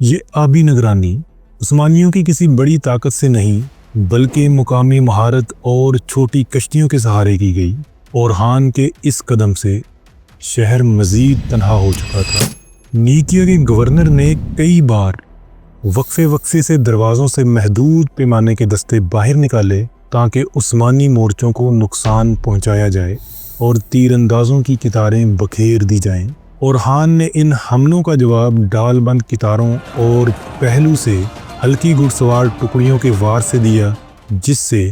یہ آبی نگرانی عثمانیوں کی کسی بڑی طاقت سے نہیں بلکہ مقامی مہارت اور چھوٹی کشتیوں کے سہارے کی گئی۔ اورحان کے اس قدم سے شہر مزید تنہا ہو چکا تھا۔ نیکیا کے گورنر نے کئی بار وقفے سے دروازوں سے محدود پیمانے کے دستے باہر نکالے تاکہ عثمانی مورچوں کو نقصان پہنچایا جائے اور تیر اندازوں کی قطاریں بکھیر دی جائیں۔ اورحان نے ان حملوں کا جواب ڈال بند قطاروں اور پہلو سے ہلکی گھڑ سوار ٹکڑیوں کے وار سے دیا، جس سے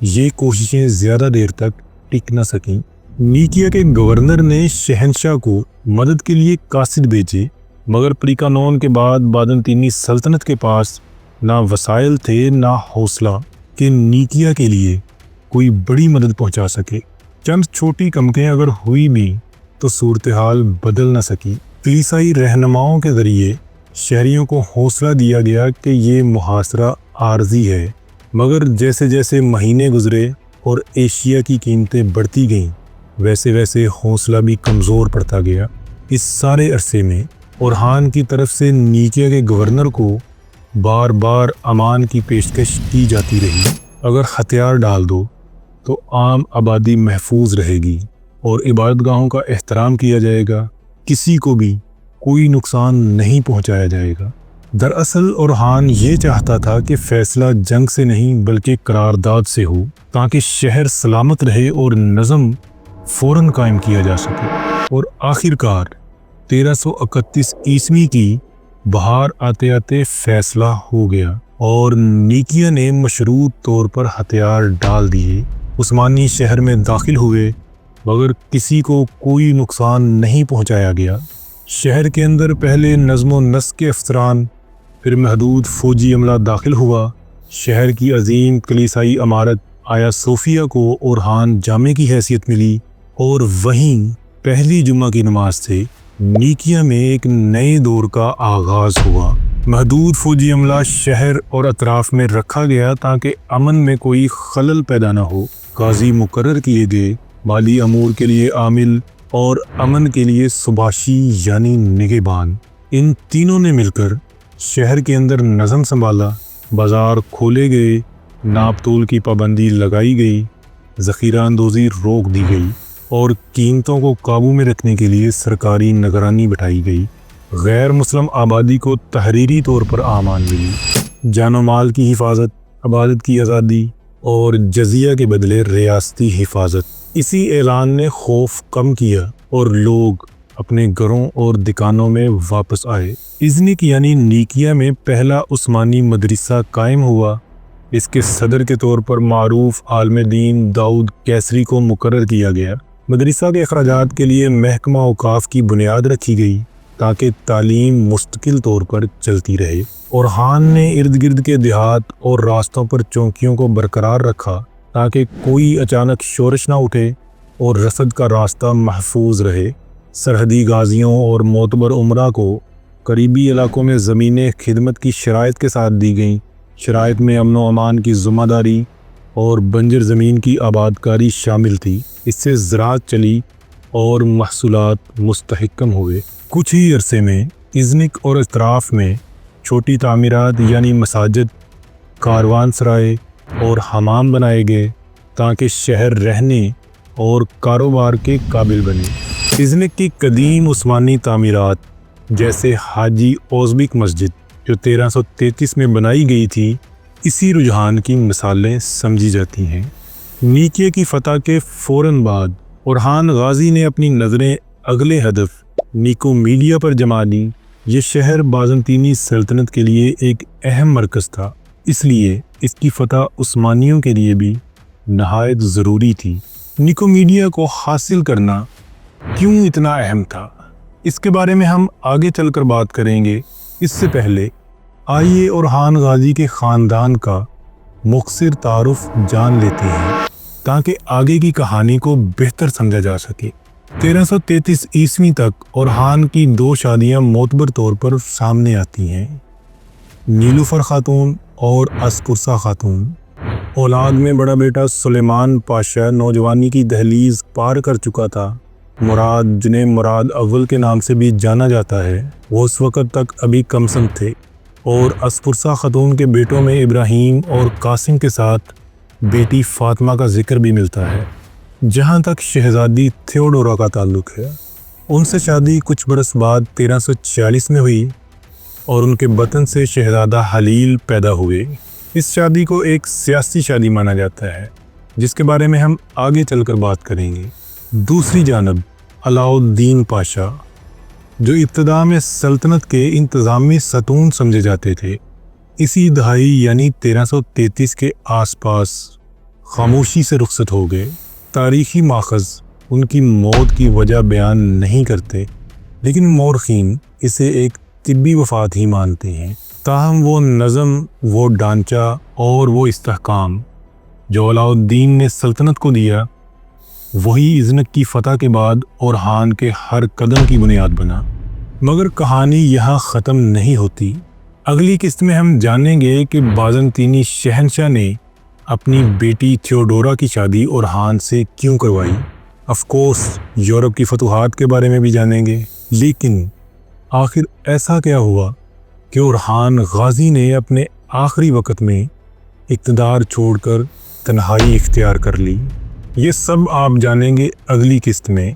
یہ کوششیں زیادہ دیر تک ٹک نہ سکیں۔ نیکیا کے گورنر نے شہنشاہ کو مدد کے لیے قاصد بھیجے، مگر پلیکانون کے بعد بازنطینی سلطنت کے پاس نہ وسائل تھے نہ حوصلہ کہ نیکیا کے لیے کوئی بڑی مدد پہنچا سکے۔ چند چھوٹی کمکیں اگر ہوئی بھی تو صورتحال بدل نہ سکی۔ کلیسائی رہنماؤں کے ذریعے شہریوں کو حوصلہ دیا گیا کہ یہ محاصرہ عارضی ہے، مگر جیسے جیسے مہینے گزرے اور ایشیا کی قیمتیں بڑھتی گئیں ویسے ویسے حوصلہ بھی کمزور پڑتا گیا۔ اس سارے عرصے میں اورحان کی طرف سے نیکیا کے گورنر کو بار بار امان کی پیشکش کی جاتی رہی۔ اگر ہتھیار ڈال دو تو عام آبادی محفوظ رہے گی اور عبادت گاہوں کا احترام کیا جائے گا، کسی کو بھی کوئی نقصان نہیں پہنچایا جائے گا۔ دراصل اورحان یہ چاہتا تھا کہ فیصلہ جنگ سے نہیں بلکہ قرارداد سے ہو، تاکہ شہر سلامت رہے اور نظم فوراً قائم کیا جا سکے۔ اور آخر کار 1331 عیسوی کی بہار آتے آتے فیصلہ ہو گیا اور نیکیا نے مشروط طور پر ہتھیار ڈال دیے۔ عثمانی شہر میں داخل ہوئے مگر کسی کو کوئی نقصان نہیں پہنچایا گیا۔ شہر کے اندر پہلے نظم و نسق کے افسران، پھر محدود فوجی عملہ داخل ہوا۔ شہر کی عظیم کلیسائی عمارت آیا صوفیہ کو اورحان جامع کی حیثیت ملی، اور وہیں پہلی جمعہ کی نماز سے نیکیا میں ایک نئے دور کا آغاز ہوا۔ محدود فوجی عملہ شہر اور اطراف میں رکھا گیا تاکہ امن میں کوئی خلل پیدا نہ ہو۔ قاضی مقرر کیے گئے، مالی امور کے لیے عامل اور امن کے لیے سباشی یعنی نگہبان۔ ان تینوں نے مل کر شہر کے اندر نظم سنبھالا۔ بازار کھولے گئے، ناپ تول کی پابندی لگائی گئی، ذخیرہ اندوزی روک دی گئی اور قیمتوں کو قابو میں رکھنے کے لیے سرکاری نگرانی بٹھائی گئی۔ غیر مسلم آبادی کو تحریری طور پر امان ملی، جان و مال کی حفاظت، عبادت کی آزادی اور جزیہ کے بدلے ریاستی حفاظت۔ اسی اعلان نے خوف کم کیا اور لوگ اپنے گھروں اور دکانوں میں واپس آئے۔ ازنک یعنی نیکیا میں پہلا عثمانی مدرسہ قائم ہوا۔ اس کے صدر کے طور پر معروف عالم دین داؤد کیسری کو مقرر کیا گیا۔ مدرسہ کے اخراجات کے لیے محکمہ اوقاف کی بنیاد رکھی گئی تاکہ تعلیم مستقل طور پر چلتی رہے۔ اورحان نے ارد گرد کے دیہات اور راستوں پر چوکیوں کو برقرار رکھا تاکہ کوئی اچانک شورش نہ اٹھے اور رسد کا راستہ محفوظ رہے۔ سرحدی غازیوں اور معتبر عمرہ کو قریبی علاقوں میں زمینیں خدمت کی شرائط کے ساتھ دی گئیں۔ شرائط میں امن و امان کی ذمہ داری اور بنجر زمین کی آباد کاری شامل تھی۔ اس سے زراعت چلی اور محصولات مستحکم ہوئے۔ کچھ ہی عرصے میں ازنک اور اطراف میں چھوٹی تعمیرات یعنی مساجد، کاروان سرائے اور حمام بنائے گئے تاکہ شہر رہنے اور کاروبار کے قابل بنے۔ ازنک کی قدیم عثمانی تعمیرات جیسے حاجی اوزبیک مسجد جو 1333 میں بنائی گئی تھی، اسی رجحان کی مثالیں سمجھی جاتی ہیں۔ نیکیا کی فتح کے فوراً بعد اورحان غازی نے اپنی نظریں اگلے ہدف نیکومیڈیا پر جما دیں۔ یہ شہر بازنطینی سلطنت کے لیے ایک اہم مرکز تھا، اس لیے اس کی فتح عثمانیوں کے لیے بھی نہایت ضروری تھی۔ نیکومیڈیا کو حاصل کرنا کیوں اتنا اہم تھا، اس کے بارے میں ہم آگے چل کر بات کریں گے۔ اس سے پہلے آئیے اورحان غازی کے خاندان کا مختصر تعارف جان لیتے ہیں تاکہ آگے کی کہانی کو بہتر سمجھا جا سکے۔ 1333 عیسوی تک اورحان کی 2 شادیاں معتبر طور پر سامنے آتی ہیں، نیلوفر خاتون اور اسپرسا خاتون۔ اولاد میں بڑا بیٹا سلیمان پاشا نوجوانی کی دہلیز پار کر چکا تھا مراد جنہیں مراد اول کے نام سے بھی جانا جاتا ہے، وہ اس وقت تک ابھی کم سن تھے اور اسپرسا خاتون کے بیٹوں میں ابراہیم اور قاسم کے ساتھ بیٹی فاطمہ کا ذکر بھی ملتا ہے۔ جہاں تک شہزادی تھیوڈورا کا تعلق ہے، ان سے شادی کچھ برس بعد 1346 میں ہوئی اور ان کے بطن سے شہزادہ حلیل پیدا ہوئے۔ اس شادی کو ایک سیاسی شادی مانا جاتا ہے، جس کے بارے میں ہم آگے چل کر بات کریں گے۔ دوسری جانب علاؤالدین پاشا، جو ابتدا میں سلطنت کے انتظامی ستون سمجھے جاتے تھے، اسی دہائی یعنی 1333 کے آس پاس خاموشی سے رخصت ہو گئے۔ تاریخی ماخذ ان کی موت کی وجہ بیان نہیں کرتے، لیکن مورخین اسے ایک طبی وفات ہی مانتے ہیں۔ تاہم وہ نظم، وہ ڈھانچہ اور وہ استحکام جو علاؤالدین نے سلطنت کو دیا، وہی ازنک کی فتح کے بعد اورحان کے ہر قدم کی بنیاد بنا۔ مگر کہانی یہاں ختم نہیں ہوتی۔ اگلی قسط میں ہم جانیں گے کہ بازنطینی شہنشاہ نے اپنی بیٹی تھیوڈورا کی شادی اورحان سے کیوں کروائی۔ آف کورس یورپ کی فتوحات کے بارے میں بھی جانیں گے، لیکن آخر ایسا کیا ہوا کہ اورحان غازی نے اپنے آخری وقت میں اقتدار چھوڑ کر تنہائی اختیار کر لی۔ یہ سب آپ جانیں گے اگلی قسط میں۔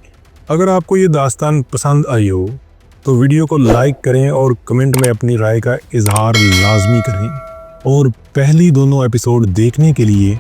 اگر آپ کو یہ داستان پسند آئی ہو تو ویڈیو کو لائک کریں اور کمنٹ میں اپنی رائے کا اظہار لازمی کریں، اور پہلی دونوں ایپیسوڈ دیکھنے کے لیے